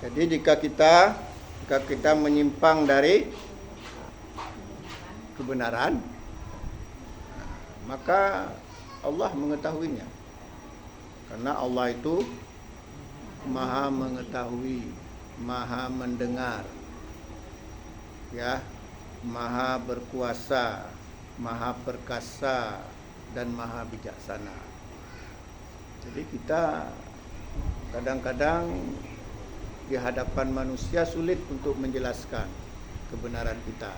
Jadi jika kita menyimpang dari kebenaran, maka Allah mengetahuinya. Karena Allah itu Maha mengetahui, Maha mendengar, ya, Maha berkuasa, Maha perkasa, dan Maha bijaksana. Jadi kita kadang-kadang di hadapan manusia sulit untuk menjelaskan kebenaran kita.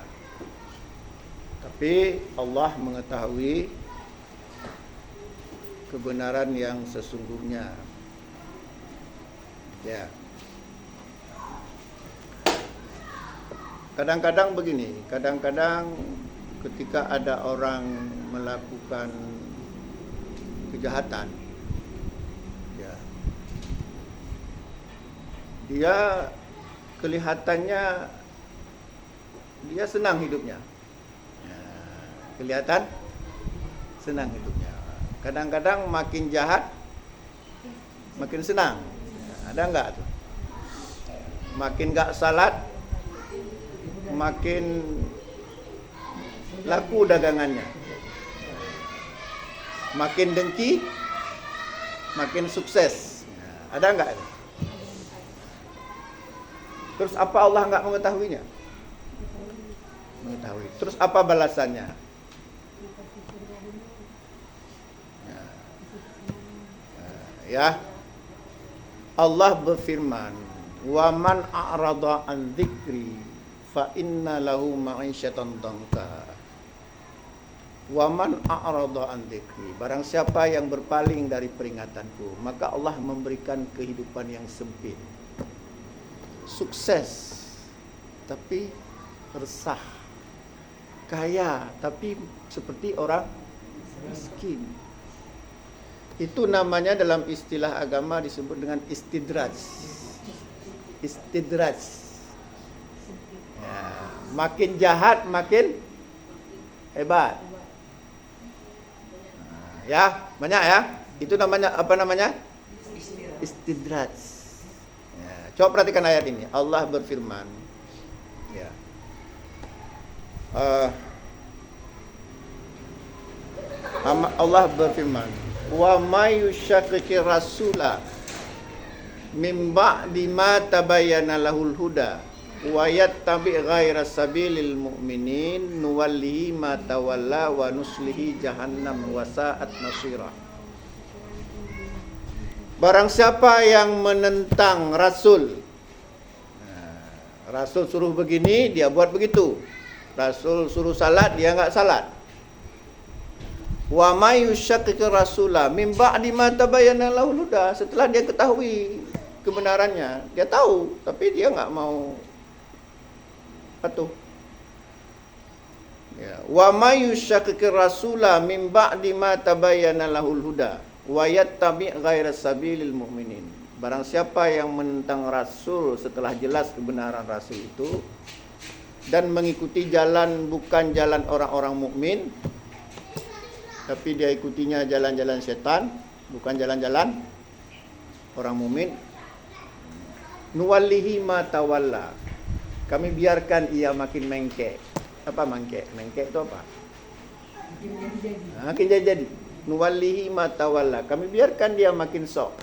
Tapi Allah mengetahui kebenaran yang sesungguhnya. Ya. Kadang-kadang begini, kadang-kadang ketika ada orang melakukan kejahatan, ya, dia kelihatannya dia senang hidupnya, ya, kelihatan senang hidupnya. Kadang-kadang makin jahat makin senang, ya, ada enggak tuh? Makin enggak salat makin laku dagangannya, makin dengki makin sukses, ya, ada enggak? Terus apa Allah enggak mengetahuinya? Mengetahui. Terus apa balasannya? Ya, Allah berfirman, "Wa man a'rada an dzikri fa inna lahu ma'isyatan dhanka." Wa man a'rada an dzikri, barang siapa yang berpaling dari peringatanku, maka Allah memberikan kehidupan yang sempit. Sukses tapi resah. Kaya tapi seperti orang miskin. Itu namanya dalam istilah agama disebut dengan istidraj. Istidraj. Ya, makin jahat makin hebat. Nah, ya, banyak ya. Itu namanya apa namanya? Istidraj. Ya, coba perhatikan ayat ini. Allah berfirman. Ya. Allah berfirman, wa may yushaqiqir rasula mim ba'di ma tabayyana lahul huda wa yattabi' ghaira sabilil mu'minin nuwallihi ma tawalla wa nuslihi jahannam wa sa'at masira. Barang siapa yang menentang Rasul, Rasul suruh begini dia buat begitu, Rasul suruh salat dia enggak salat. Wa may yushaqiqir rasula mim ba'di ma tabayyana lahul huda, setelah dia ketahui kebenarannya, dia tahu tapi dia enggak mau patuh. Ya, wa may yushaqiqir rasula mim ba'di ma tabayyana lahul huda wa yattabi' ghaira sabilil mu'minin. Barang siapa yang menentang Rasul setelah jelas kebenaran Rasul itu dan mengikuti jalan bukan jalan orang-orang mukmin, tapi dia ikutinya jalan-jalan setan, bukan jalan-jalan orang mukmin. Nuwallihi ma tawalla, kami biarkan ia makin mengkek. Apa mengkek? Mengkek itu apa? Makin jadi. Nuwallihi ma tawalla, kami biarkan dia makin sok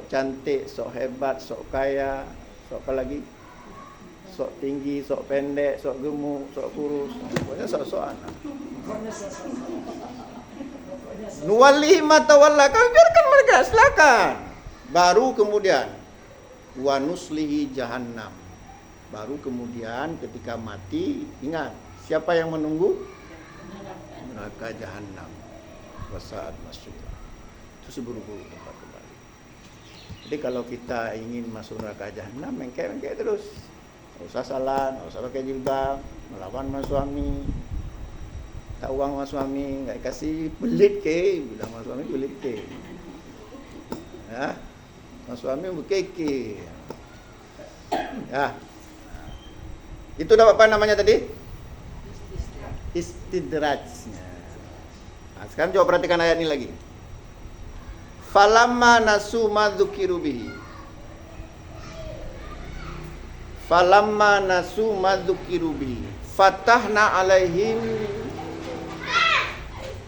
cantik, sok hebat, sok kaya, sok apa lagi? Sok tinggi, sok pendek, sok gemuk, sok kurus, pokoknya sok-sokan. Nuwallihi ma tawalla, kami biarkan mereka, silakan. Baru kemudian wa nuslihi jahannam. Baru kemudian ketika mati, ingat, siapa yang menunggu? Neraka jahannam. Wa sa'at masira. Itu seburuk-buruk tempat kembali. Jadi kalau kita ingin masuk neraka jahannam, mengkek terus. Nggak usah salat, nggak usah pakai jilbab, melawan sama suami, tak uang sama suami, nggak dikasih pelit ke, bilang sama suami pelit ke, ya, sama suami berkeke, ya, itu dapat apa namanya tadi? Istidrajnya. Nah, sekarang coba perhatikan ayat ini lagi. Falamma nasu ma dzukiru bihi, Falamma nasu madzukiru bi fatahna alaihim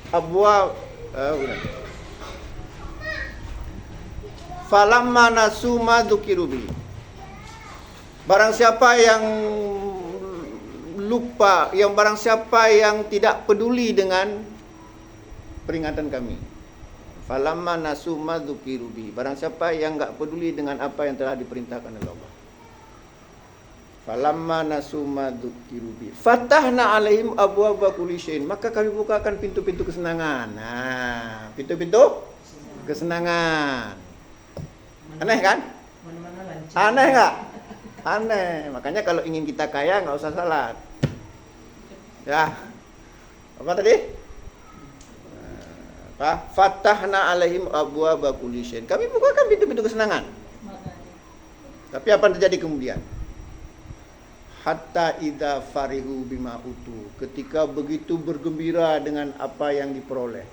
abwa falamma nasu madzukiru bi. Barang siapa yang lupa, barang siapa yang tidak peduli dengan peringatan kami. Falamma nasu madzukiru bi. Barang siapa yang enggak peduli dengan apa yang telah diperintahkan oleh Allah. Falamma nasu madzukiru bi fatahna alaihim abwaaba kulli syai'in. Maka kami bukakan pintu-pintu kesenangan. Nah, pintu-pintu kesenangan. Aneh kan? Aneh enggak? Aneh. Makanya kalau ingin kita kaya enggak usah salat. Ya. Apa tadi? Fatahna alaihim abwaaba kulli syai'in. Kami bukakan pintu-pintu kesenangan. Tapi apa yang terjadi kemudian? Hatta idza farihu bima utu. Ketika begitu bergembira dengan apa yang diperoleh.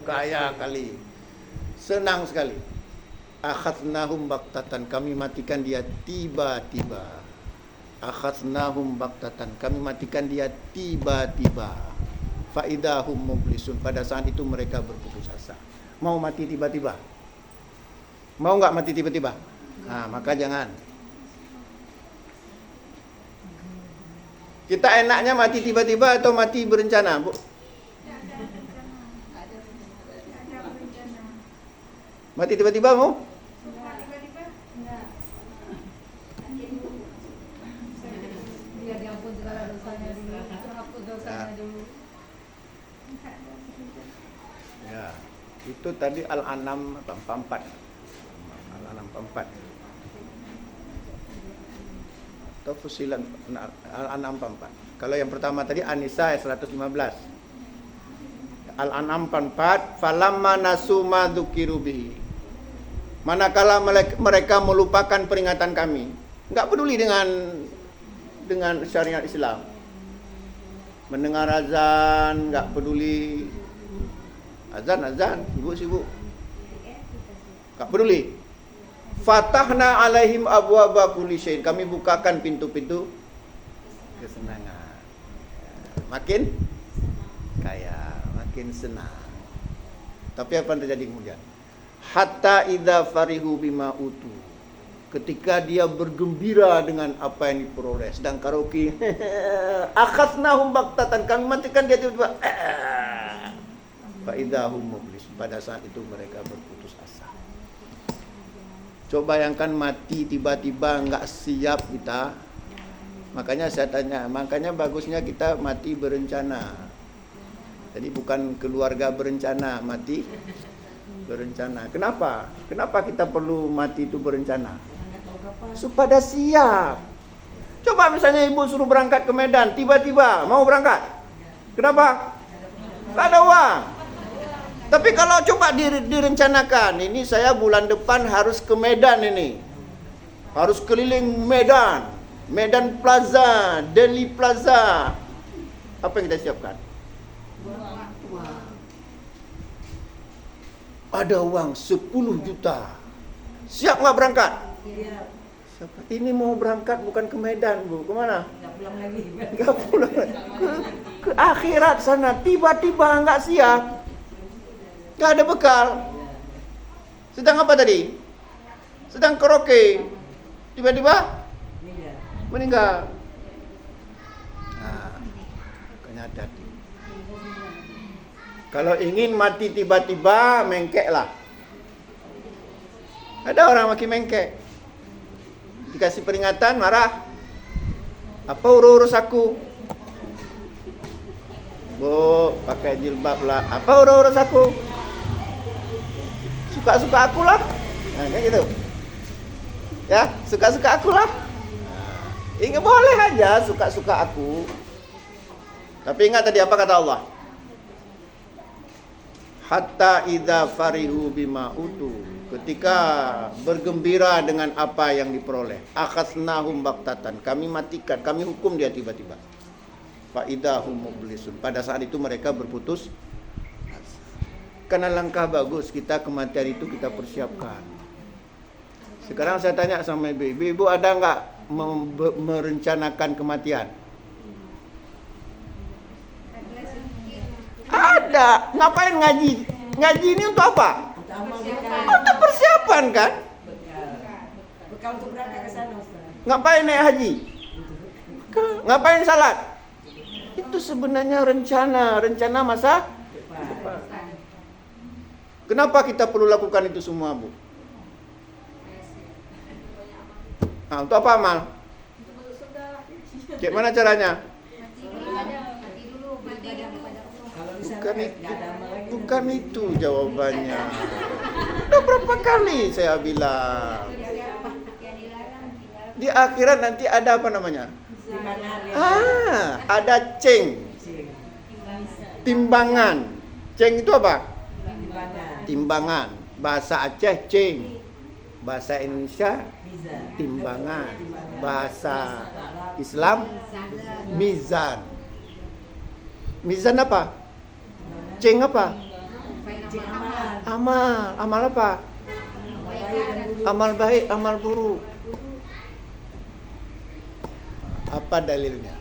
Kaya kali. Senang sekali. Akhadnahum baktatan. Kami matikan dia tiba-tiba. Akhadnahum baktatan. Kami matikan dia tiba-tiba. Faidahum mublisun. Pada saat itu mereka berputus asa. Mau mati tiba-tiba? Mau enggak mati tiba-tiba? Nah, maka jangan. Kita enaknya mati tiba-tiba atau mati berencana, Bu? Mati tiba-tiba mau? Ya, itu tadi Al-An'am 44. Al-An'am 44. Atau Fusilan Al-An'am 44. Kalau yang pertama tadi An-Nisa 115. Al-An'am 44, falamma nasu ma dzukiru bihi. Manakala mereka melupakan peringatan kami, enggak peduli dengan syariat Islam. Mendengar azan enggak peduli. Azan, sibuk. Enggak peduli. Fatahna alaihim abwaaba kulli syai'in. Kami bukakan pintu-pintu kesenangan. Makin kaya, makin senang. Tapi apa yang terjadi kemudian? Hatta idza farihu bima utu. Ketika dia bergembira dengan apa yang diperoleh, sedang karaoke. Akhadnahum baktatan. Kami matikan dia tiba-tiba. Fa idahum mublis. Pada saat itu mereka berputus asa. Coba bayangkan mati tiba-tiba enggak siap kita. Makanya saya tanya, makanya bagusnya kita mati berencana. Jadi bukan keluarga berencana, mati berencana. Kenapa? Kenapa kita perlu mati itu berencana? Supaya siap. Coba misalnya ibu suruh berangkat ke Medan, tiba-tiba mau berangkat. Kenapa? Enggak ada uang. Tapi kalau coba direncanakan, ini saya bulan depan harus ke Medan ini. Harus keliling Medan. Medan Plaza, Delhi Plaza. Apa yang kita siapkan? Ada uang 10 juta. Siap nggak berangkat? Ini mau berangkat bukan ke Medan, Bu. Kemana? Nggak pulang lagi. Nggak pulang lagi. Ke akhirat sana. Tiba-tiba nggak siap. Nggak ada bekal. Sedang apa tadi? Sedang karaoke. Tiba-tiba meninggal. Nah, makanya hati-hati. Kalau ingin mati tiba-tiba, mengkeklah. Ada orang makin mengkek. Dikasih peringatan, marah. Apa urus aku? Bu, pakai jilbab lah. Apa urus aku? Suka-suka aku lah. Nah, kayak gitu. Ya, suka-suka aku lah. Ingat boleh aja suka-suka aku. Tapi ingat tadi apa kata Allah? Hatta idza farihu bima utu. Ketika bergembira dengan apa yang diperoleh, akhasnahum baktatan. Kami matikan, kami hukum dia tiba-tiba. Fa idahum mublisun. Pada saat itu mereka berputus. Karena langkah bagus kita kematian itu kita persiapkan. Sekarang saya tanya sama ibu ada nggak merencanakan kematian? Ada. Ngapain ngaji? Ngaji ini untuk apa? Untuk persiapan kan? Bekal untuk berangkat ke sana, Ustaz. Ngapain naik haji? Ngapain salat? Itu sebenarnya rencana masa depan. Kenapa kita perlu lakukan itu semua, Bu? Nah, untuk apa amal? Kayak mana caranya? Bukan itu jawabannya. Udah berapa kali saya bilang. Di akhirat nanti ada apa namanya? Ada ceng. Timbangan. Ceng itu apa? Timbangan. Bahasa Aceh ceng. Bahasa Indonesia timbangan. Bahasa Islam mizan. Mizan apa? Ceng apa? Amal. Amal apa? Amal baik, amal buruk. Apa dalilnya?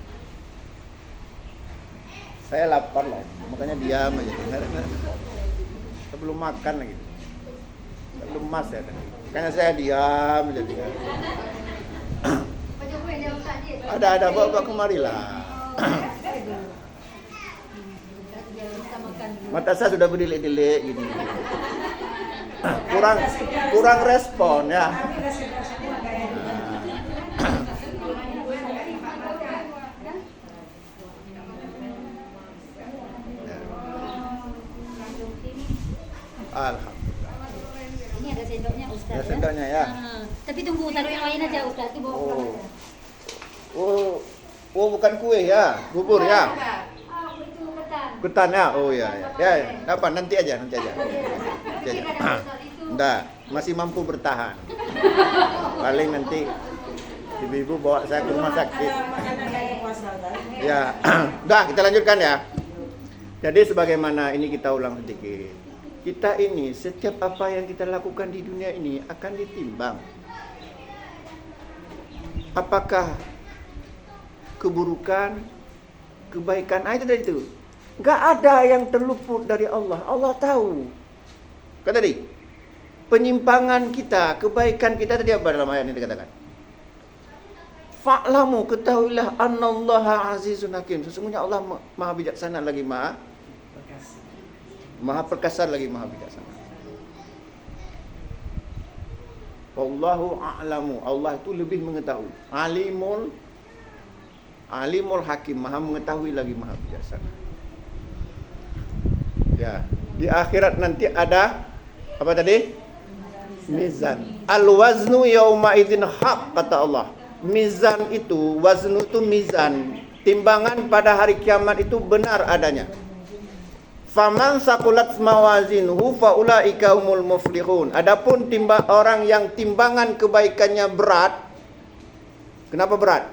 Saya lapar loh, makanya diam aja. Saya belum makan lagi. Belum mas ya tadi. Makanya saya diam aja. Ada bawa kemarilah. Mata saya sudah berdelik-delik gini. Kurang respon ya. Alhamdulillah. Ini ada sendoknya Ustaz. Ada sendoknya ya. Tapi tunggu taruh yang lain aja Ustaz. Itu bawa. Oh, bukan kue ya, bubur ya. Itu ketan. Ketan ya. Oh ya. Apa? Nanti aja. Enggak, masih mampu bertahan. Paling nanti ibu-ibu bawa saya ke rumah sakit. Ya. Udah, kita lanjutkan ya. Jadi sebagaimana ini kita ulang sedikit. Kita ini setiap apa yang kita lakukan di dunia ini akan ditimbang. Apakah keburukan, kebaikan, itu dari itu. Enggak ada yang terluput dari Allah. Allah tahu. Kata tadi, penyimpangan kita, kebaikan kita tadi apa dalam ayat ini dikatakan? Fa'lamu, ketahuilah annallaha azizun hakim. Sesungguhnya Allah Maha bijaksana lagi Maha perkasa lagi Maha bijaksana. Wallahu a'lamu. Allah itu lebih mengetahui. Alimul hakim, Maha mengetahui lagi Maha bijaksana. Ya, di akhirat nanti ada apa tadi? Mizan. Al-waznu yauma idzin haq, kata Allah. Mizan itu, waznu itu mizan. Timbangan pada hari kiamat itu benar adanya. Faman saqulat mawazinuhu faulaika humul muflihun. Adapun orang yang timbangan kebaikannya berat. Kenapa berat?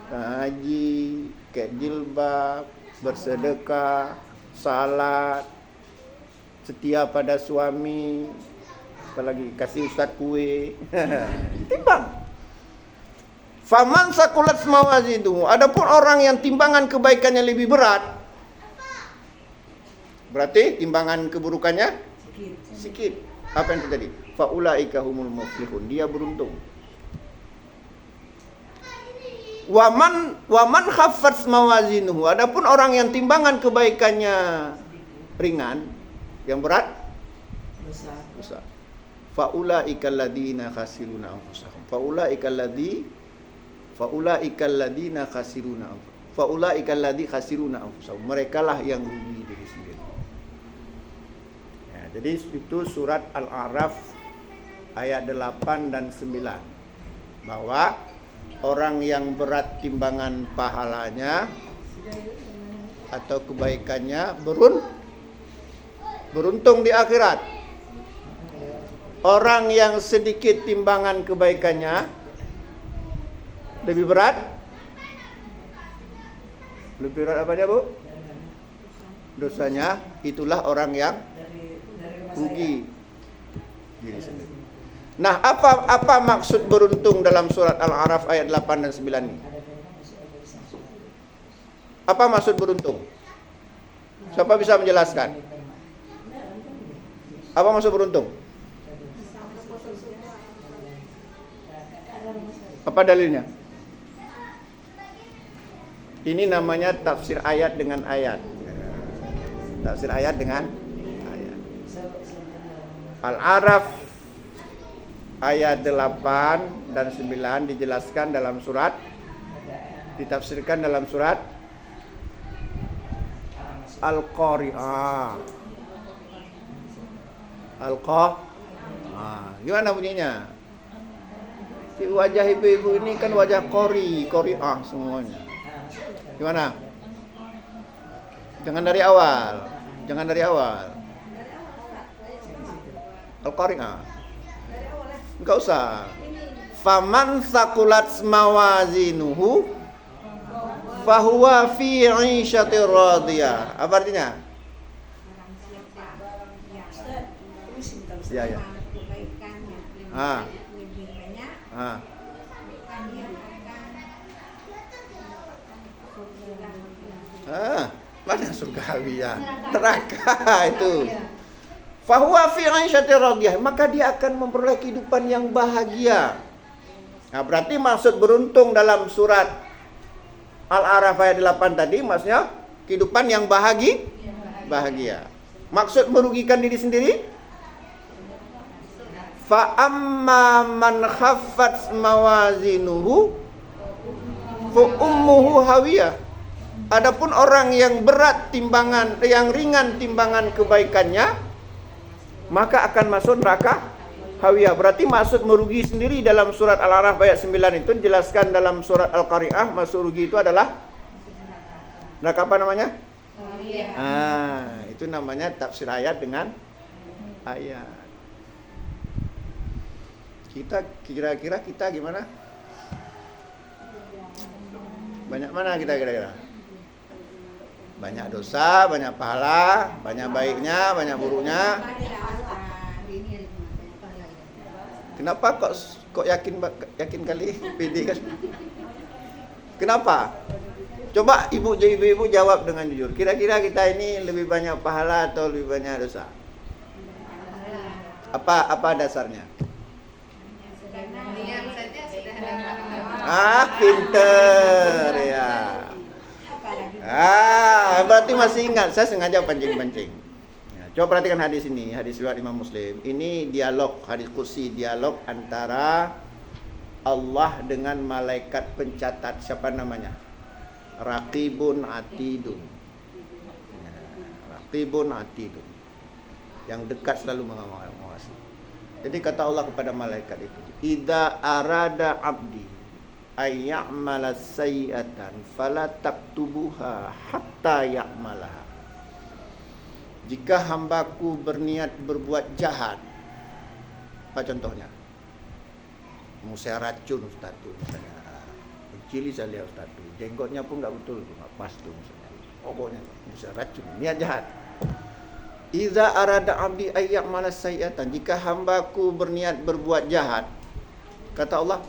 Haji, kayak jilbab, bersedekah, salat, setia pada suami, apalagi kasih ustaz kue. Timbang. Faman saqulat mawazinuhu. Adapun orang yang timbangan kebaikannya lebih berat, berarti timbangan keburukannya sikit. Apa yang terjadi? Faulaika humul muflihun. Dia beruntung. Waman khaffat mawazinuhu. Adapun orang yang timbangan kebaikannya ringan, yang berat dosa. Faulaika alladziina khasiruna anfusahum. Faulaika alladziina khasiruna anfusahum. Merekalah yang rugi diri sendiri. Jadi itu surat Al-A'raf ayat 8 dan 9. Bahwa orang yang berat timbangan pahalanya atau kebaikannya beruntung di akhirat. Orang yang sedikit timbangan kebaikannya lebih berat. Lebih berat apa dia, Bu? Dosanya. Itulah orang yang rugi diri sendiri. Nah, apa maksud beruntung dalam surat Al-A'raf ayat 8 dan 9 ini? Apa maksud beruntung? Siapa bisa menjelaskan? Apa maksud beruntung? Apa dalilnya? Ini namanya tafsir ayat dengan ayat. Tafsir ayat dengan ayat. Al-A'raf ayat 8 dan 9 dijelaskan dalam surat, ditafsirkan dalam surat Al-Qari'ah. Gimana bunyinya? Si wajah ibu-ibu ini kan wajah Qari'ah semuanya. Gimana? Jangan dari awal. Al-Qari'ah. Enggak usah. Faman saqulat mawazinuhu fahuwa fi 'ishatir radiyah. Apa artinya? Ya. Mana surgawi ya? Neraka itu. Fahuwa fi 'ishatir radiyah, maka dia akan memperoleh kehidupan yang bahagia. Nah, berarti maksud beruntung dalam surat Al-A'raf ayat 8 tadi maksudnya kehidupan yang bahagia. Maksud merugikan diri sendiri? Fa amma man khaffat mawazinuhu fa ummuhu hawiyah. Adapun orang yang berat timbangan, yang ringan timbangan kebaikannya, maka akan masuk neraka hawiyah. Berarti maksud merugi sendiri dalam surat Al-A'raf ayat 9 itu dijelaskan dalam surat Al-Qari'ah. Maksud rugi itu adalah neraka apa namanya? Itu namanya tafsir ayat dengan ayat. Kita kira-kira kita gimana? Banyak mana kita kira-kira? Banyak dosa, banyak pahala, banyak baiknya, banyak buruknya. Kenapa kok yakin kali pede kan? Kenapa? Coba ibu-ibu jawab dengan jujur. Kira-kira kita ini lebih banyak pahala atau lebih banyak dosa? Apa dasarnya? Pinter ya. Berarti masih ingat. Saya sengaja pancing-pancing. Ya, coba perhatikan hadis ini, hadis riwayat Imam Muslim. Ini dialog, hadis qudsi, dialog antara Allah dengan malaikat pencatat. Siapa namanya? Raqibun Atidun. Ya, Raqibun Atidun. Yang dekat selalu mengawasi. Jadi kata Allah kepada malaikat itu, "Idza arada 'abdi ayya'mala sayyi'atan fala taktubuha hatta ya'malaha." Jika hambaku berniat berbuat jahat, apa contohnya? Mau saya racun Ustaz tuh misalnya. Cili saya lihat Ustaz tuh, jenggotnya pun enggak betul, enggak pas tuh misalnya. Pokoknya mau saya racun, niat jahat. Iza arada 'abdi ayya'mala sayyi'atan, jika hambaku berniat berbuat jahat, kata Allah,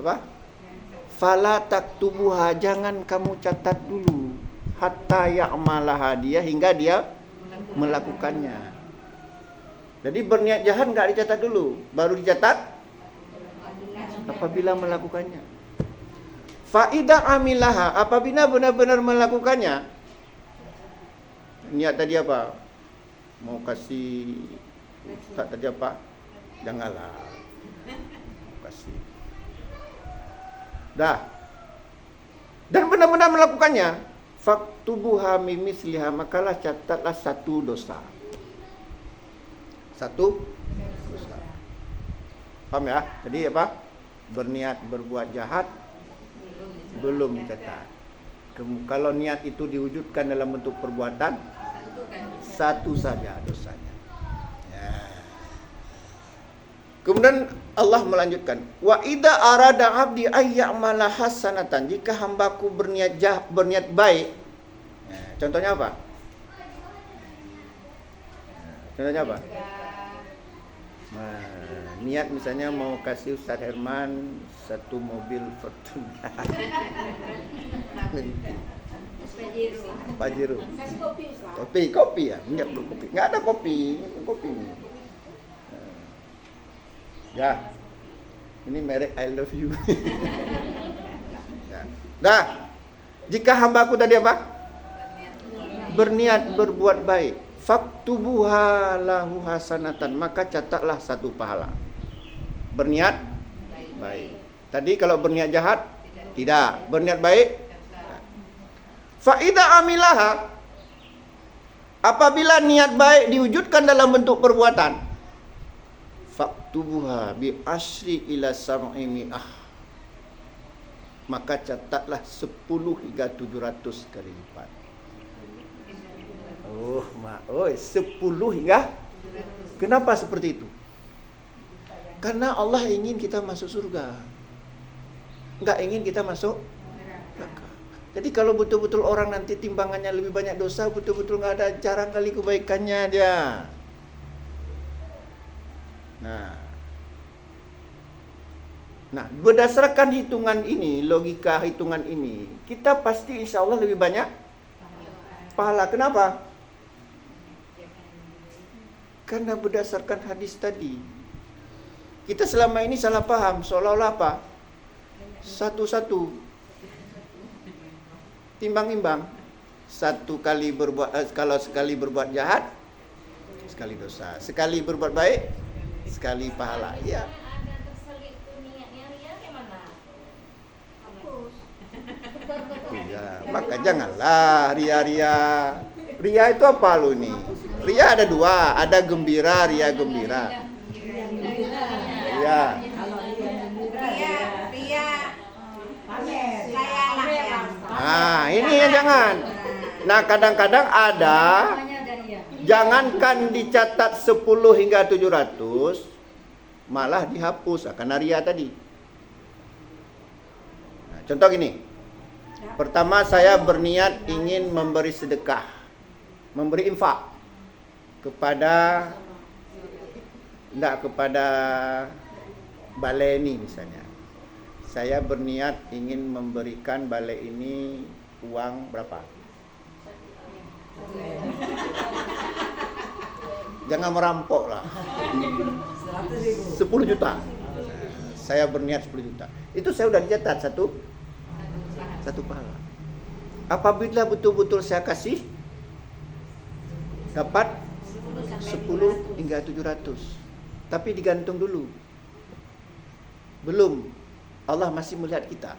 apa? Fala taktubuha, jangan kamu catat dulu, hatta ya'malaha, dia hingga dia melakukannya. Jadi berniat jahat enggak dicatat dulu, baru dicatat apabila melakukannya. Fa idza amilaha, apabila benar-benar melakukannya. Niat tadi apa? Mau kasih Ustaz tadi apa? Janganlah. Kasih. Dah. Dan benar-benar melakukannya, faktubuha mimisliha, makalah catatlah satu dosa. Satu dosa. Paham ya? Jadi apa? Berniat berbuat jahat belum dicatat. Kalau niat itu diwujudkan dalam bentuk perbuatan, satu saja dosanya. Ya. Kemudian Allah melanjutkan, wa idza arada 'abdi ayya'mala hasanatan, jika hambaku berniat baik. Ya, contohnya apa? Contohnya apa? niat misalnya mau kasih Ustaz Herman satu mobil Fortuner. Pajero. Kasih kopi Ustaz. Kopi ya, enggak perlu kopi. Enggak ada kopi ini. Ya. Ini merek I love you. Ya. Dah. Jika hambaku tadi apa? Berniat berbuat baik, faktubuha lahu hasanatan, maka catatlah satu pahala. Berniat baik. Tadi kalau berniat jahat tidak, berniat baik. Fa idza amilaha, apabila niat baik diwujudkan dalam bentuk perbuatan, faktubuha bi asyri ila sab'i mi'ah, maka catatlah 10 hingga 700 kali lipat. 10 hingga. Kenapa seperti itu? Karena Allah ingin kita masuk surga, enggak ingin kita masuk neraka. Jadi kalau betul-betul orang nanti timbangannya lebih banyak dosa, betul-betul nggak ada jarang kali kebaikannya dia. Nah, berdasarkan hitungan ini, logika hitungan ini, kita pasti insya Allah lebih banyak pahala. Kenapa? Karena berdasarkan hadis tadi, kita selama ini salah paham, seolah-olah apa? Satu-satu. Timbang-imbang. Satu kali berbuat, kalau sekali berbuat jahat, sekali dosa. Sekali berbuat baik, sekali pahala. Ya. Ya, maka janganlah ria-ria. Ria itu apa lu nih? Ria ada dua, ada gembira, ria gembira. Ria. Kalau dia gembira, Ria, pamer. saya lah yang Ini yang jangan. Nah, kadang-kadang ada, jangankan dicatat 10 hingga 700, malah dihapus karena ria tadi. Nah, contoh gini. Pertama, saya berniat ingin memberi sedekah, memberi infak kepada balai ini misalnya. Saya berniat ingin memberikan balai ini uang berapa? Jangan merampok lah. 10 juta. Saya berniat 10 juta. Itu saya udah dicatat satu pahala. Apabila betul-betul saya kasih, dapat 10 hingga 700. Tapi digantung dulu. Belum. Allah masih melihat kita.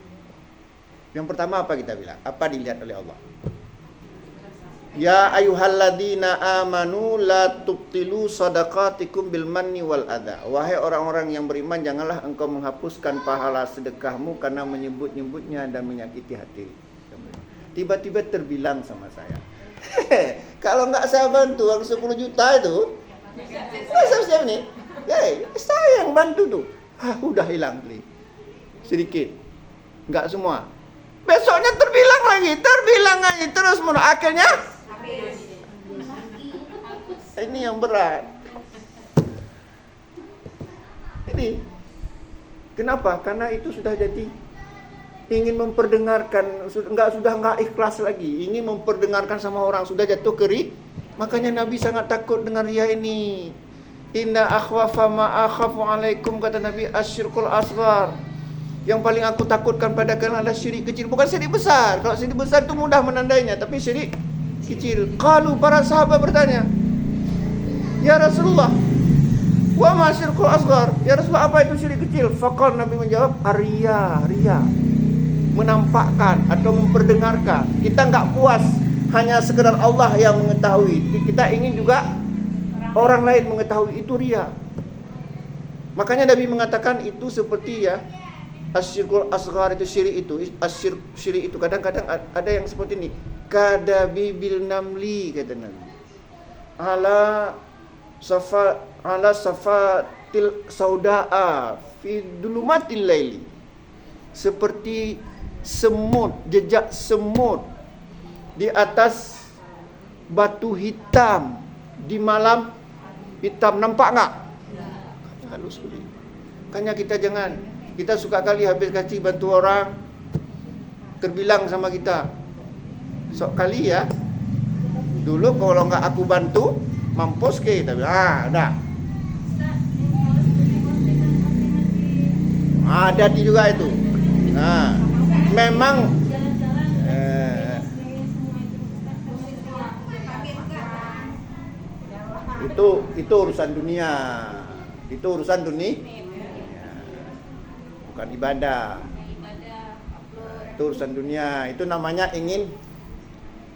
Yang pertama apa kita bilang? Apa dilihat oleh Allah? Ya ayyuhalladzina amanu la tubtilu shadaqatikum bil manni wal adha. Wahai orang-orang yang beriman, janganlah engkau menghapuskan pahala sedekahmu karena menyebut-nyebutnya dan menyakiti hati. Tiba-tiba terbilang sama saya. Kalau nggak saya bantu uang 10 juta itu, siapa nih? Saya yang bantu tuh. Udah hilang beli. Sedikit. Nggak semua. Besoknya terbilang lagi, terus akhirnya ini yang berat. Ini kenapa? Karena itu sudah jadi ingin memperdengarkan, sudah nggak ikhlas lagi, ingin memperdengarkan sama orang, sudah jatuh keri. Makanya Nabi sangat takut dengan ria ini. Inna akhwafa ma akhafu alaikum, kata Nabi, asyirkul asghar. Yang paling aku takutkan pada kalian adalah syirik kecil, bukan syirik besar. Kalau syirik besar itu mudah menandainya, tapi syirik kecil. Qalu, para sahabat bertanya, ya Rasulullah, wa ma syirkul asghar? Ya Rasulullah, apa itu syirik kecil? Faqal, Nabi menjawab, ria, menampakkan atau memperdengarkan. Kita enggak puas hanya sekedar Allah yang mengetahui, kita ingin juga orang lain mengetahui. Itu ria. Makanya Nabi mengatakan itu seperti ya, asyirkul asghar itu syirik itu, syirik itu kadang-kadang ada yang seperti ini. Kadabi bil namli, kata Nabi. Ala safatil saudaa fi dulumatil laili. Seperti semut, jejak semut di atas batu hitam di malam hitam. Nampak enggak? halus sekali. Makanya kita jangan, kita suka kali habis kasih bantu orang, terbilang sama kita, sok kali ya, dulu kalau nggak aku bantu, mampus ke, tapi dah. Ada juga itu. Nah, memang itu urusan dunia. Itu urusan dunia. Bukan ibadah. Itu urusan dunia. Itu namanya ingin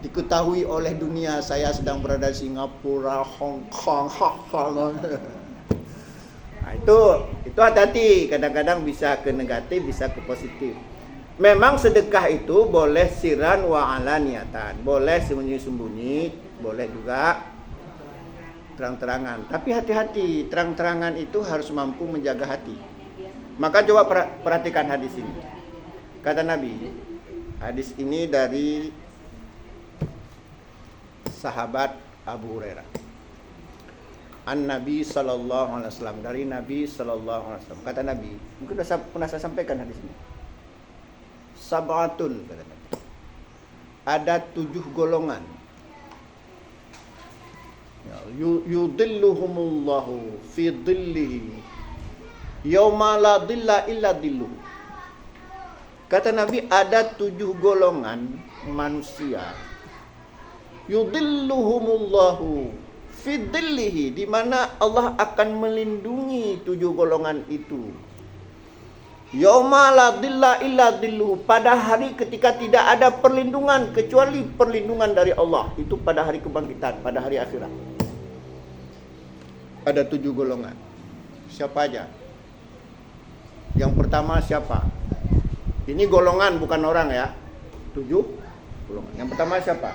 diketahui oleh dunia saya sedang berada di Singapura, Hong Kong, Nah, itu hati-hati, kadang-kadang bisa ke negatif, bisa ke positif. Memang sedekah itu boleh siran wa alaniyatan, boleh sembunyi-sembunyi, boleh juga terang-terangan. Tapi hati-hati, terang-terangan itu harus mampu menjaga hati. Maka coba perhatikan hadis ini. Kata Nabi, hadis ini dari sahabat Abu Hurairah. An-Nabi sallallahu alaihi wasallam, dari Nabi sallallahu alaihi wasallam. Kata Nabi, mungkin sudah pernah saya sampaikan hadis ini. Sab'atun, kata Nabi. Ada 7 golongan. Yudilluhumullahu fi dhillihi yauma la dhilla illa dhilluh. Kata Nabi, ada 7 golongan manusia. Yudilluhumullahu fi dhillihi, di mana Allah akan melindungi 7 golongan itu. Yauma la dhilla illa dhilluh, pada hari ketika tidak ada perlindungan kecuali perlindungan dari Allah. Itu pada hari kebangkitan, pada hari akhirat. Ada 7 golongan. Siapa aja? Yang pertama siapa? Ini golongan bukan orang ya. 7 golongan. Yang pertama siapa?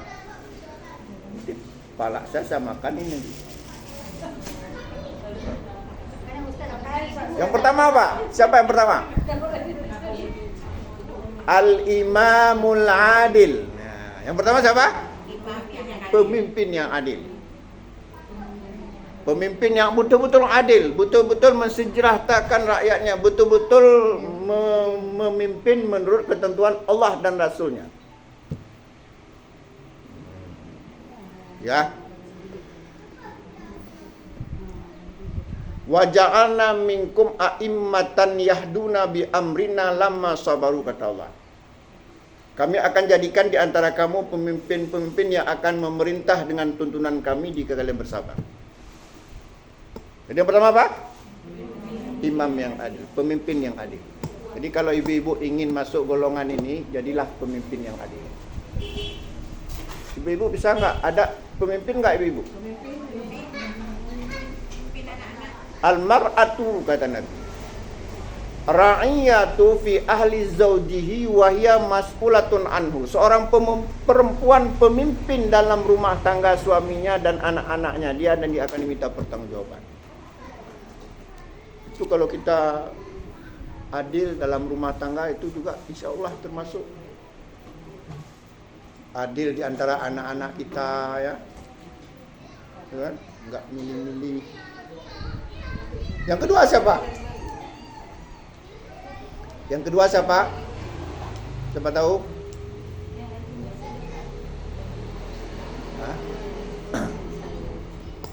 Pala saya makan ini. Yang pertama apa? Siapa yang pertama? Al-Imamul Adil. Nah, yang pertama siapa? Pemimpin yang adil. Pemimpin yang betul-betul adil, betul-betul mensejahterakan rakyatnya, betul-betul memimpin menurut ketentuan Allah dan Rasulnya. Ya. Wa ja'alna minkum a'immatan yahduna bi amrina lamma sabaru, kata Allah. Kami akan jadikan di antara kamu pemimpin-pemimpin yang akan memerintah dengan tuntunan kami jika kalian bersabar. Jadi yang pertama apa? Imam yang adil, pemimpin yang adil. Jadi kalau ibu-ibu ingin masuk golongan ini, jadilah pemimpin yang adil. Ibu-ibu bisa nggak? Ada pemimpin nggak ibu-ibu? Al-mar'atu, kata Nabi, ra'iyatu fi ahli zawjihi wa hiya mas'ulatun anhu. Seorang perempuan pemimpin dalam rumah tangga suaminya dan anak-anaknya, dia akan diminta pertanggungjawaban. Itu kalau kita adil dalam rumah tangga, itu juga insya Allah termasuk adil di antara anak-anak kita, ya kan? Enggak milih-milih. Yang kedua siapa? Yang kedua siapa? Siapa tahu? Hah?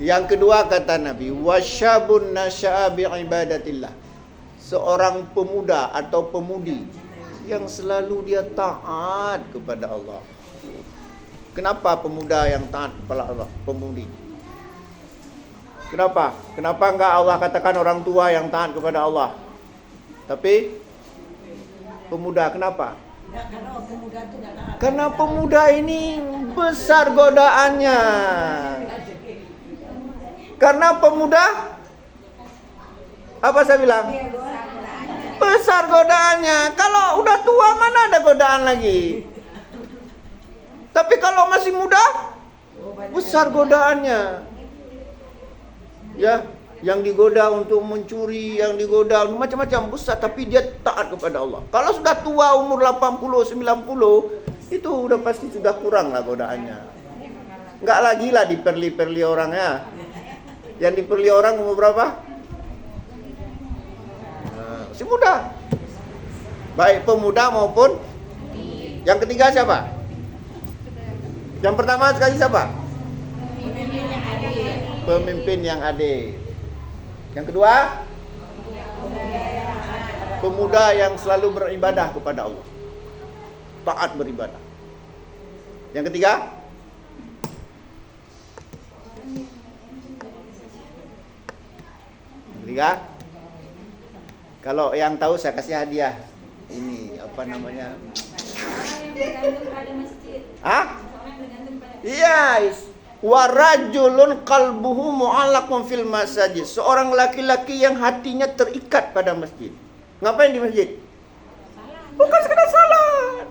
Yang kedua kata Nabi, wasyabun nasya'a bi'ibadatillah. Seorang pemuda atau pemudi yang selalu dia taat kepada Allah. Kenapa pemuda yang taat kepada Allah? Pemudi. Kenapa? Kenapa enggak Allah katakan orang tua yang taat kepada Allah? Tapi pemuda, kenapa? Karena pemuda ini besar godaannya. Karena pemuda, apa saya bilang? Besar godaannya. Kalau udah tua mana ada godaan lagi? Tapi kalau masih muda, besar godaannya. Ya, yang digoda untuk mencuri, yang digoda macam-macam besar, tapi dia taat kepada Allah. Kalau sudah tua umur 80, 90, itu udah pasti sudah kurang lah godaannya. Enggak lagi lah diperli-perli orang ya. Yang diperli orang umur berapa? Masih muda. Baik pemuda maupun yang ketiga siapa? Yang pertama sekali siapa? Pemimpin yang adil. Yang kedua, pemuda yang selalu beribadah kepada Allah, taat beribadah. Yang ketiga, kalau yang tahu saya kasih hadiah. Ini apa namanya? Orang yang bergantung pada masjid. Hah? Orang yang bergantung pada Yes. Warajulun qalbuhu mu'allaqun fil masajid. Seorang laki-laki yang hatinya terikat pada masjid. Ngapain di masjid? Bukan sekedar salat.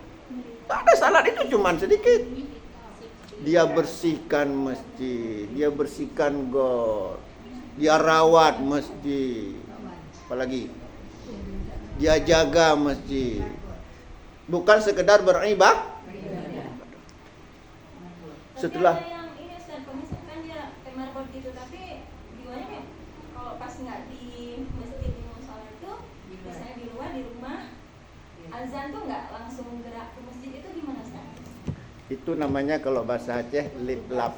Tak ada salat itu cuman sedikit. Dia bersihkan masjid, dia bersihkan gor, dia rawat masjid. Apalagi? Dia jaga masjid. Bukan sekedar beribadah. Setelah tapi ada yang ini Ustaz, misalkan dia kemar begitu tapi jiwanya kayak kalau pas nggak di masjid di musola itu misalnya di luar di rumah azan tuh nggak langsung gerak ke masjid itu gimana Ustaz? itu namanya kalau bahasa Aceh lip-lap.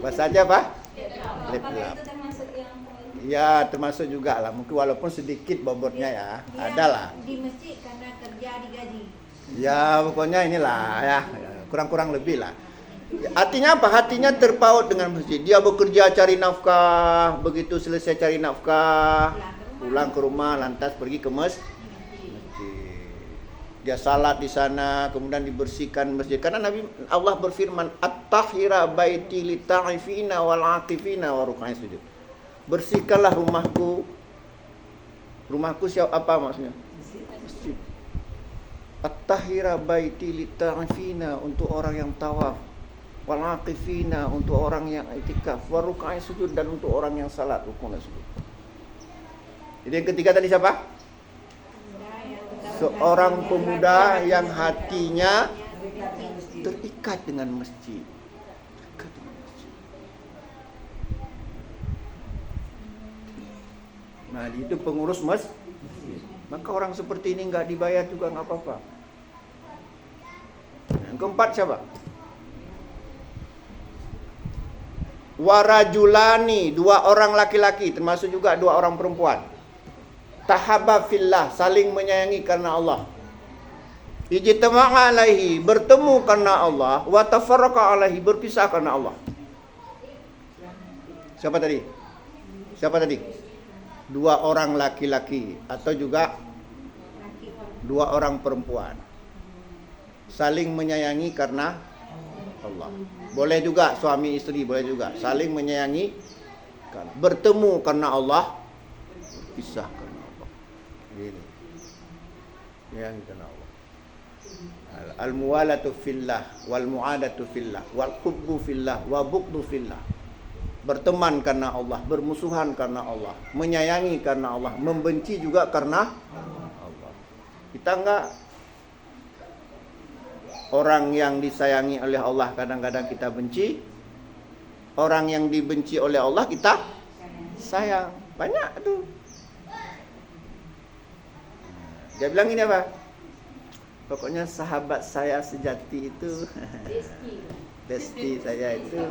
Bahasa Aceh apa? Apakah Lip-lap. itu termasuk yang Ya termasuk juga lah. Mungkin walaupun sedikit bobotnya ya. Ada lah. Di masjid karena kerja digaji. Ya pokoknya inilah ya. Kurang-kurang lebih lah. Artinya apa? Hatinya terpaut dengan masjid. Dia bekerja cari nafkah. Begitu selesai cari nafkah, pulang ke rumah lantas pergi ke masjid. Dia salat di sana, kemudian dibersihkan masjid. Karena Allah berfirman, "At-tahhira baiti lita'ifina wal 'akifina wa ruk'is sujud." Bersihkanlah rumahku. Rumahku siapa apa maksudnya? Masjid. At-tahhira baiti lita'ifina untuk orang yang tawaf. Wal 'akifina untuk orang yang iktikaf. Wa ruk'is sujud dan untuk orang yang salat rukun dan sujud. Jadi yang ketiga tadi siapa? Seorang pemuda yang hatinya terikat dengan masjid. Terikat dengan masjid. Nah, itu pengurus masjid. Maka orang seperti ini nggak dibayar juga nggak apa-apa. Yang keempat siapa? Warajulani, dua orang laki-laki, termasuk juga dua orang perempuan. Tahabba fillah, saling menyayangi karena Allah. Ijtama'a alaihi, bertemu karena Allah, wa tafarraqa alaihi, berpisah karena Allah. Siapa tadi? Siapa tadi? Dua orang laki-laki atau juga dua orang perempuan. Saling menyayangi karena Allah. Boleh juga suami istri, boleh juga saling menyayangi, bertemu karena Allah, pisah karena Allah. Ini yang karena Allah. Al-muwalatu fillah wal mu'adatu fillah wal hubbu fillah wa bughdu fillah. Berteman karena Allah, bermusuhan karena Allah, menyayangi karena Allah, membenci juga karena Allah. Kita enggak orang yang disayangi oleh Allah kadang-kadang kita benci, orang yang dibenci oleh Allah kita sayang. Banyak tuh. Dia bilang ini apa? Pokoknya sahabat saya sejati itu besti saya itu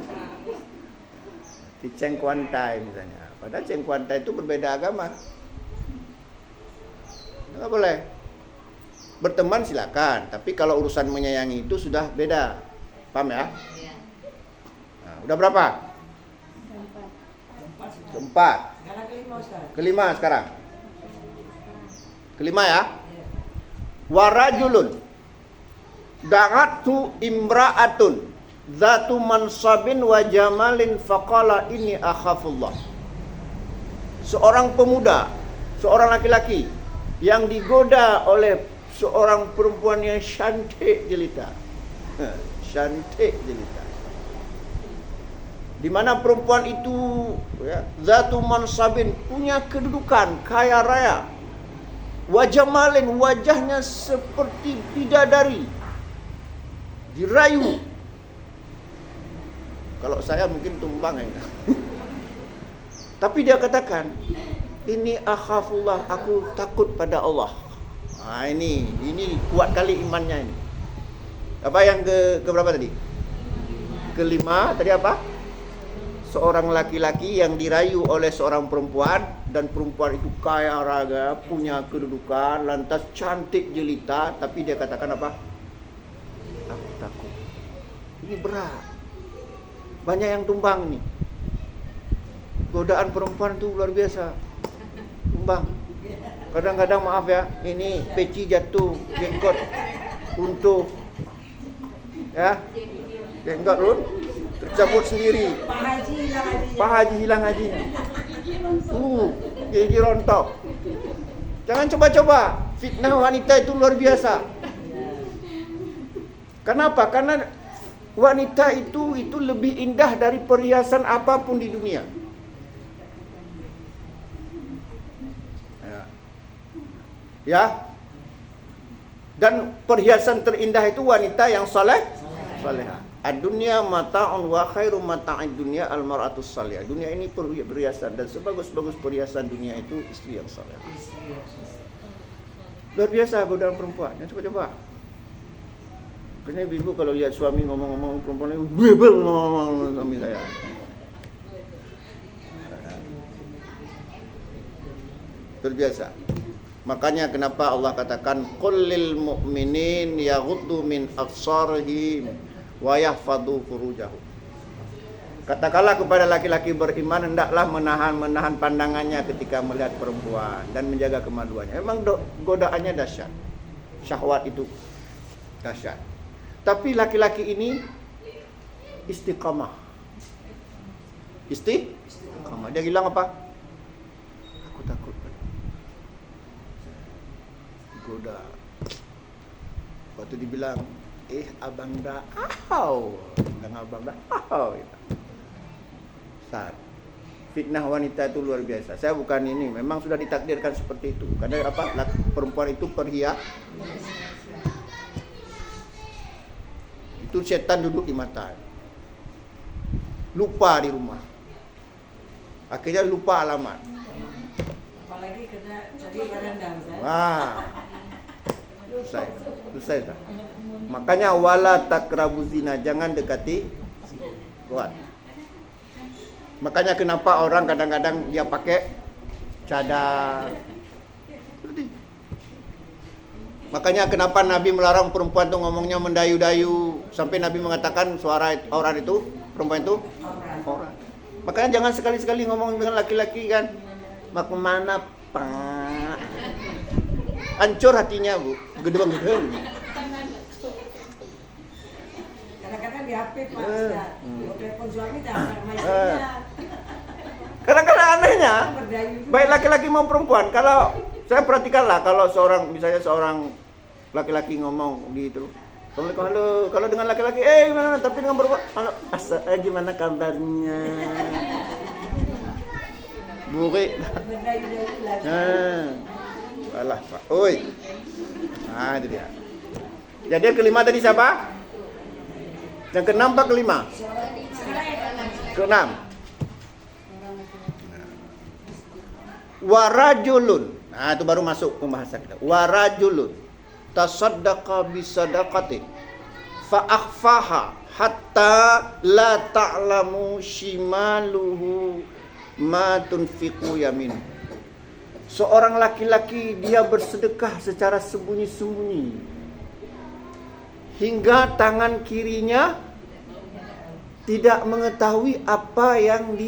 di Cheng Kuantai misalnya. Padahal Cheng Kuantai itu berbeda agama. Enggak boleh. Berteman silakan, tapi kalau urusan menyayangi itu sudah beda. Paham ya? Nah, udah berapa? Keempat. Kelima sekarang. Kelima ya. Warajulun da'atu imra'atun zatu mansabin wa jamalin faqala inni akhafullah. Seorang pemuda, seorang laki-laki yang digoda oleh seorang perempuan yang cantik jelita. Cantik jelita. Di mana perempuan itu ya, zatu mansabin, punya kedudukan, kaya raya. Wajah malin, wajahnya seperti bidadari, dirayu. Kalau saya mungkin tumbang ya. Tapi dia katakan, Ini akhafullah, aku takut pada Allah. Ini kuat kali imannya ini. Apa yang ke berapa tadi? Kelima tadi apa? Seorang laki-laki yang dirayu oleh seorang perempuan, dan perempuan itu kaya raya, punya kedudukan, lantas cantik jelita, tapi dia katakan apa? Aku takut. Ini berat. Banyak yang tumbang nih. Godaan perempuan itu luar biasa. Tumbang. Kadang-kadang maaf ya, ini peci jatuh, jenggot runtuh. Ya. Jenggot tercabut sendiri. Pak Haji hilang hajinya. Gigi rontok. Jangan coba-coba. Fitnah wanita itu luar biasa. Kenapa? Karena wanita itu lebih indah dari perhiasan apapun di dunia. Ya. Dan perhiasan terindah itu wanita yang salehah. Ad-dunya mata'un wa khairu mata'id dunya al-mar'atus salihah. Dunia ini perhiasan, dan sebagus-bagus perhiasan dunia itu istri yang saleh. Luar biasa godaan perempuan. Yang coba-coba. Karena ibu kalau lihat suami ngomong-ngomong perempuan itu bebel ngomong suami saya. Terbiasa. Makanya kenapa Allah katakan qul lil mu'minin yaghuddu min absarihim wa yahfadhu furujahum. Katakanlah kepada laki-laki beriman, hendaklah menahan pandangannya ketika melihat perempuan dan menjaga kemaluannya. Memang godaannya dahsyat. Syahwat itu dahsyat. Tapi laki-laki ini istiqamah. Istiqamah. Dia bilang apa? Aku takut. Goda. Waktu dibilang, abang dah bilang abang dah Saat fitnah wanita itu luar biasa. Saya bukan ini, memang sudah ditakdirkan seperti itu. Karena apa? Perempuan itu itu setan duduk di mata. Lupa di rumah. Akhirnya lupa alamat. Apalagi kena jadi barandang. Wah. Selesai tak? Makanya wala takrabu zina, jangan dekati kuat. Makanya kenapa orang kadang-kadang dia pakai cadar. Makanya kenapa Nabi melarang perempuan tuh ngomongnya mendayu-dayu, sampai Nabi mengatakan suara orang itu, perempuan itu orang. Makanya jangan sekali-sekali ngomong dengan laki-laki kan. Mau kemana Pak? Hancur hatinya Bu, gedebang-gedebang. Kadang-kadang di HP Pak Ustaz, telepon suami tak sama istrinya. Kadang-kadang anehnya, baik laki-laki maupun perempuan, kalau saya perhatikanlah, kalau misalnya seorang laki-laki ngomong di itu, Assalamualaikum, halo, kalau dengan laki-laki, gimana, tapi dengan perempuan, halo, gimana kabarnya? Buri. Alah, Pak. Oi. Nah, itu dia. Jadi yang kelima tadi siapa? Yang keenam apa kelima? Keenam. Warajulun. Nah, itu baru masuk pembahasan kita. Warajulun tasaddaqa bisadaqatin fa akhfaha hatta la ta'lamu shimaluhu ma tunfiqu yaminu. Seorang laki-laki dia bersedekah secara sembunyi-sembunyi hingga tangan kirinya tidak mengetahui apa yang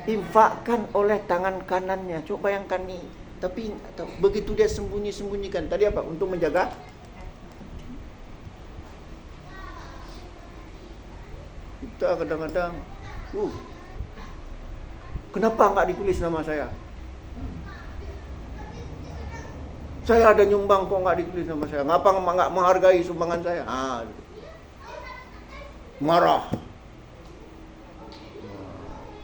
diinfakkan oleh tangan kanannya. Coba bayangkan nih. Tapi begitu dia sembunyi-sembunyikan. Tadi apa? Untuk menjaga. Kita kadang-kadang, kenapa nggak ditulis nama saya? Saya ada nyumbang, kok nggak ditulis nama saya? Ngapa nggak menghargai sumbangan saya? Marah.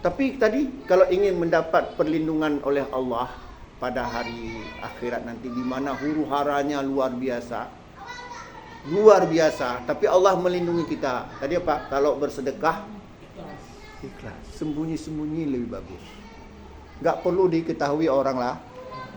Tapi tadi kalau ingin mendapat perlindungan oleh Allah pada hari akhirat nanti, di mana huru-haranya luar biasa, tapi Allah melindungi kita. Tadi apa? Kalau bersedekah ikhlas, sembunyi-sembunyi lebih bagus. Nggak perlu diketahui orang lah,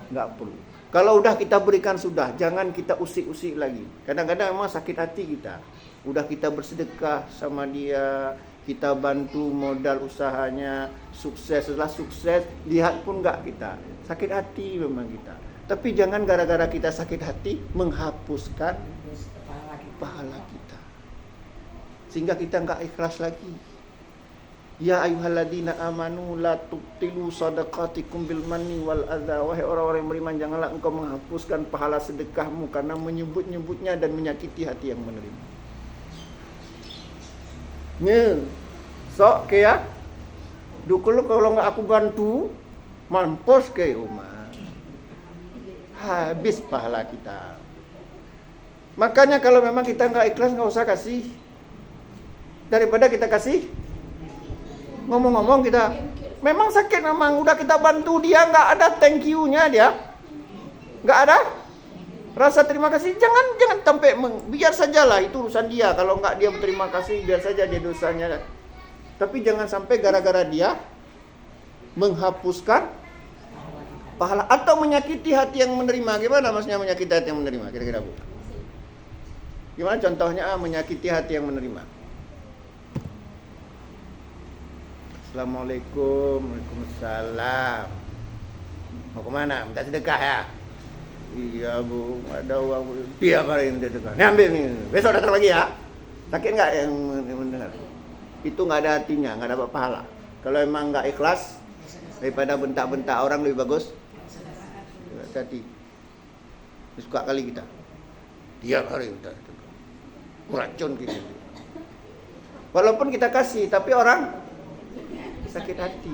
nggak perlu. Kalau udah kita berikan sudah, jangan kita usik-usik lagi. Kadang-kadang memang sakit hati kita. Udah kita bersedekah sama dia, kita bantu modal usahanya, sukses, setelah sukses, lihat pun nggak kita. Sakit hati memang kita. Tapi jangan gara-gara kita sakit hati menghapuskan Terus pahala kita. Sehingga kita nggak ikhlas lagi. Ya ayyuhalladzina amanu la tubtilu sadaqatikum bil manni wal adza. Wahai orang-orang yang beriman, janganlah engkau menghapuskan pahala sedekahmu karena menyebut-nyebutnya dan menyakiti hati yang menerima. Nih, sok ke ya. Dulu kalau nggak aku bantu, mampus ke rumah. Habis pahala kita. Makanya kalau memang kita nggak ikhlas, nggak usah kasih. Daripada kita kasih, ngomong-ngomong kita memang sakit, memang udah kita bantu dia, nggak ada thank you-nya dia, nggak ada rasa terima kasih. Jangan sampai biar sajalah itu urusan dia. Kalau nggak dia berterima kasih, biar saja dia dosanya. Tapi jangan sampai gara-gara dia menghapuskan pahala atau menyakiti hati yang menerima. Gimana maksudnya menyakiti hati yang menerima? Kira-kira Bu, gimana contohnya menyakiti hati yang menerima? Assalamualaikum, waalaikumsalam. Mau kemana? Minta sedekah ya? Iya Bu, ada uang Bu. Tiap hari minta sedekah. Nih ambil nih, besok datang lagi ya. Sakit nggak yang mendengar? Itu nggak ada hatinya, nggak dapat pahala. Kalau emang nggak ikhlas, daripada bentak-bentak orang lebih bagus. Hati-hati. Suka kali kita. Tiap hari minta sedekah. Racun kita. Walaupun kita kasih, tapi orang sakit hati.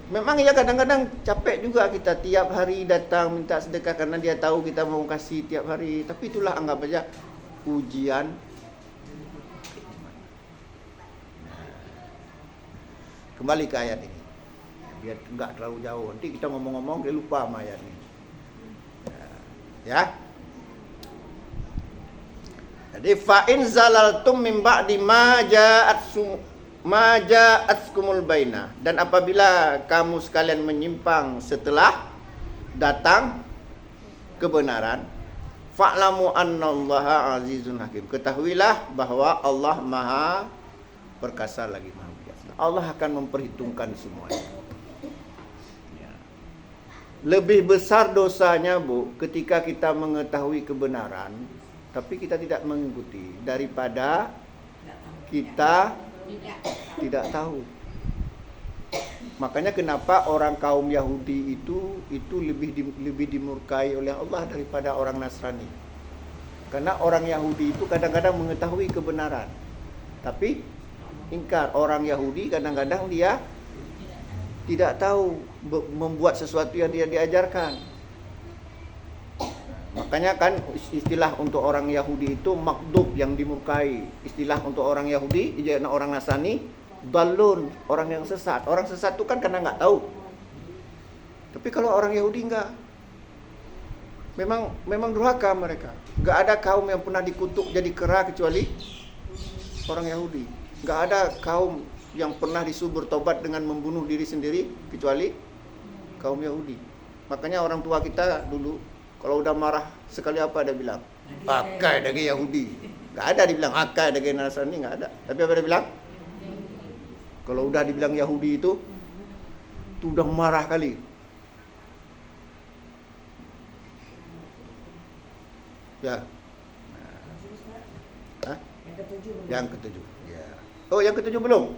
Memang ya kadang-kadang capek juga kita tiap hari datang minta sedekah karena dia tahu kita mau kasih tiap hari. Tapi itulah anggap aja ujian. Kembali ke ayat ini. Biar enggak terlalu jauh. Nanti kita ngomong-ngomong dia lupa sama ayat ini. Ya. Jadi fa'in zalaltum min ba'di ma ja'atkumul bainah, dan apabila kamu sekalian menyimpang setelah datang kebenaran, fa'lamu annallaha azizun hakim. Ketahuilah bahwa Allah Maha perkasa lagi Maha bijaksana. Allah akan memperhitungkan semuanya. Ya. Lebih besar dosanya Bu ketika kita mengetahui kebenaran tapi kita tidak mengikuti daripada kita tidak tahu. Makanya kenapa orang kaum Yahudi itu lebih dimurkai oleh Allah daripada orang Nasrani. Karena orang Yahudi itu kadang-kadang mengetahui kebenaran, tapi ingkar. Orang Yahudi kadang-kadang dia tidak tahu membuat sesuatu yang dia diajarkan. Makanya kan istilah untuk orang Yahudi itu makdub, yang dimurkai. Istilah untuk orang Yahudi, orang Nasrani, dalun, orang yang sesat. Orang sesat itu kan karena nggak tahu. Tapi kalau orang Yahudi enggak. Memang durhaka mereka. Nggak ada kaum yang pernah dikutuk jadi kera kecuali orang Yahudi. Nggak ada kaum yang pernah disuruh bertobat dengan membunuh diri sendiri kecuali kaum Yahudi. Makanya orang tua kita dulu kalau udah marah sekali apa dia bilang? Pakai daging Yahudi. Nggak ada dibilang pakai daging Nasrani, nggak ada. Tapi apa dia bilang? Kalau udah dibilang Yahudi itu udah marah kali. Ya. Hah? Yang ketujuh. Ya. Oh, yang ketujuh belum?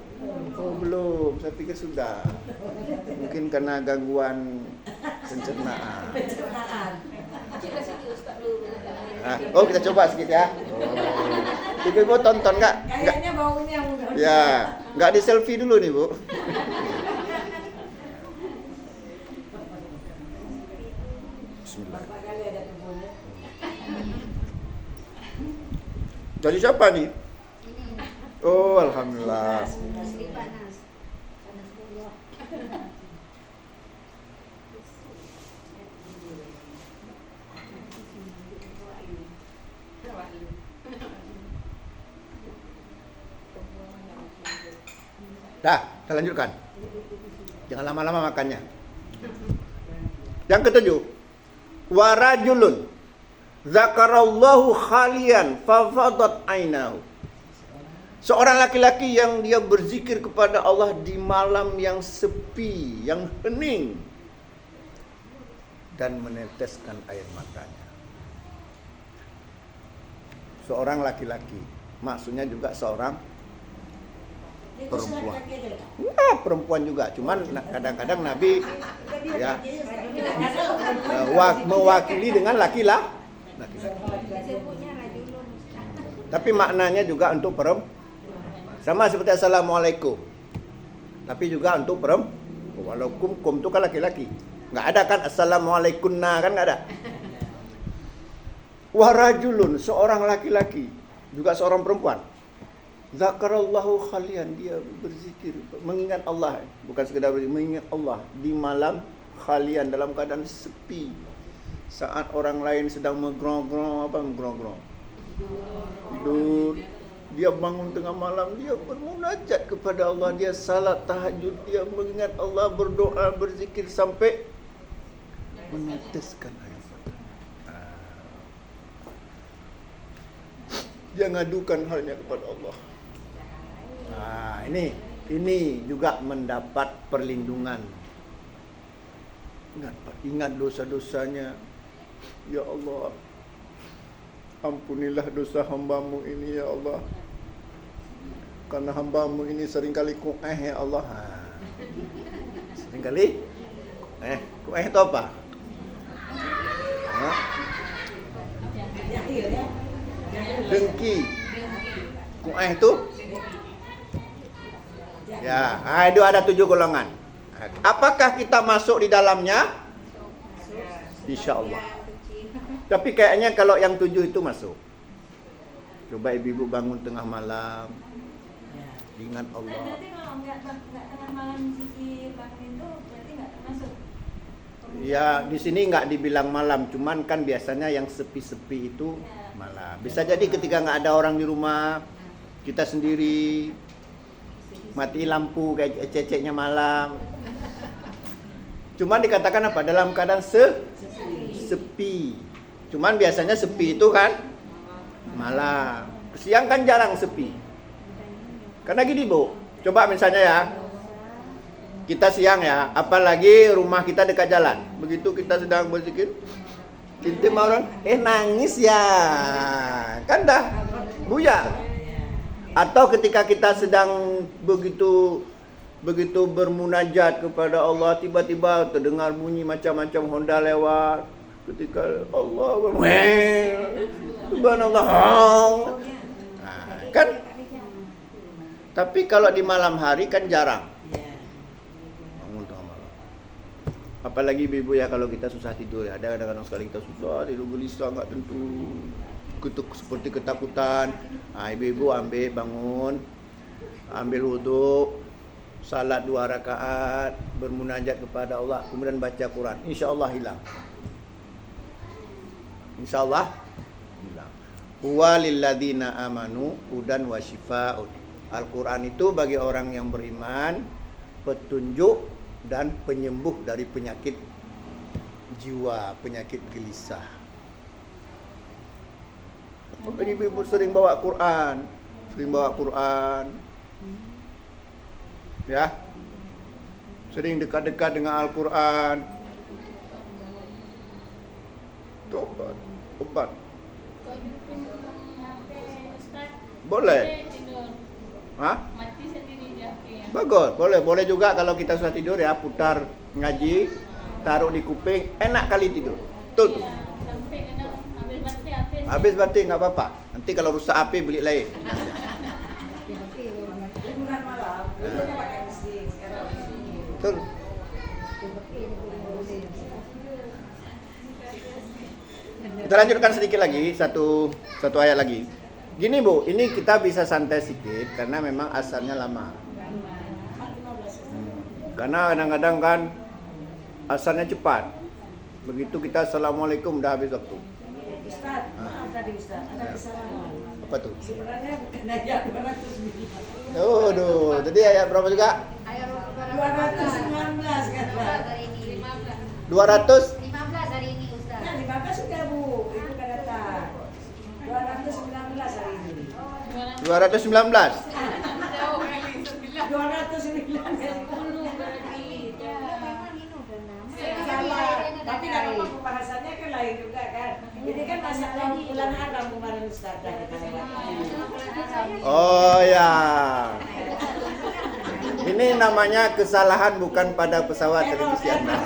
Oh, belum. Saya pikir sudah. Mungkin karena gangguan pencernaan. Oh, kita coba sedikit ya. Ibu tonton nggak? Kayaknya baunya udah. Ya, nggak di selfie dulu nih Bu. Bismillah. Berapa kali ada kebunnya? Jadi siapa nih? Oh, alhamdulillah. Asli panas. Panas Allah. Dah, kita lanjutkan. Jangan lama-lama makannya. Yang ketujuh, warajulun zakarallahu khalian fafadat ainahu. Seorang laki-laki yang dia berzikir kepada Allah di malam yang sepi, yang hening, dan meneteskan air matanya. Seorang laki-laki, maksudnya juga seorang perempuan. Nah, perempuan juga, cuman kadang-kadang Nabi ya mewakili dengan laki-laki. Disebutnya rajulun. Tapi maknanya juga untuk perempuan. Sama seperti assalamualaikum. Tapi juga untuk perempuan. Walaupun kum itu kan laki-laki. Nggak ada kan assalamualaikumna, kan nggak ada. Warajulun, seorang laki-laki, juga seorang perempuan. Zakarallahu khalian, dia berzikir, mengingat Allah, bukan sekedar berzikir, mengingat Allah di malam khalian, dalam keadaan sepi. Saat orang lain sedang menggerong-gerong, tidur, dia bangun tengah malam, dia bermunajat kepada Allah, dia salat tahajud, dia mengingat Allah, berdoa, berzikir sampai meneteskan air mata. Dia ngadukan halnya kepada Allah. Ini juga mendapat perlindungan. Ingat dosa-dosanya. Ya Allah, ampunilah dosa hambamu ini ya Allah. Karena hambamu ini seringkali kueh ya Allah. Seringkali kueh itu apa? Dengki. Kueh itu? Ya, itu ada 7 golongan. Apakah kita masuk di dalamnya? Insya Allah. Tapi kayaknya kalau yang 7 itu masuk. Coba ibu-ibu bangun tengah malam, ingat Allah. Berarti kalau nggak tengah malam zikir bangun itu berarti nggak termasuk. Ya, di sini nggak dibilang malam, cuman kan biasanya yang sepi-sepi itu malam. Bisa jadi ketika nggak ada orang di rumah, kita sendiri, mati lampu kayak ceceknya malam. Cuman dikatakan apa? Dalam keadaan sepi. Cuman biasanya sepi itu kan malam. Siang kan jarang sepi. Karena gini Bu, coba misalnya ya, kita siang ya, apalagi rumah kita dekat jalan. Begitu kita sedang berzikir, kita orang nangis ya, kan dah buyar. Atau ketika kita sedang begitu bermunajat kepada Allah, tiba-tiba terdengar bunyi macam-macam Honda lewat. Ketika Allah subhanallah, kan. Tapi kalau di malam hari kan jarang. Bangun tengah malam. Apalagi ibu ya, kalau kita susah tidur ya. Ada kadang-kadang sekali kita susah tidur, gelisah, nggak tentu, seperti ketakutan. Ibu bangun, ambil wudu, salat 2 rakaat, bermunajat kepada Allah, kemudian baca Quran. Insya Allah hilang. Insya Allah hilang. Huwa lilladzina amanu hudan wa shifaa'un. Al-Quran itu bagi orang yang beriman petunjuk dan penyembuh dari penyakit jiwa, penyakit gelisah. Ibu sering bawa Quran, ya, sering dekat-dekat dengan Al-Quran. Tobat, obat. Boleh. Hah? Mati sendiri di HP. Bagus, boleh juga kalau kita sudah tidur ya, putar ngaji, taruh di kuping, enak kali tidur. Betul tuh. Sampai kadang Habis batin nggak apa-apa. Nanti kalau rusak HP beli lain. Liburan malam, itu pakai musik sekarang. Betul. Kita lanjutkan sedikit lagi, satu ayat lagi. Gini Bu, ini kita bisa santai sedikit karena memang asalnya lama. Karena kadang-kadang kan asalnya cepat. Begitu kita assalamualaikum udah habis waktu. Ustaz, maaf tadi Ustaz, ada kesalahan. Apa tuh? Sebenarnya bukan ayat 209. Tadi ayat berapa juga? Ayat 219. hari ini. 200 15 hari ini Ustaz. Nah, 15 sudah Bu, Ibu kan datang. 219 hari ini. 219. 209 sama, tapi nggak apa-apa pembahasannya kan lain juga kan. Ini kan masalah bulan haram kemarin Ustaz kita lewati. Oh ya. Ini namanya kesalahan bukan pada pesawat televisi Anda.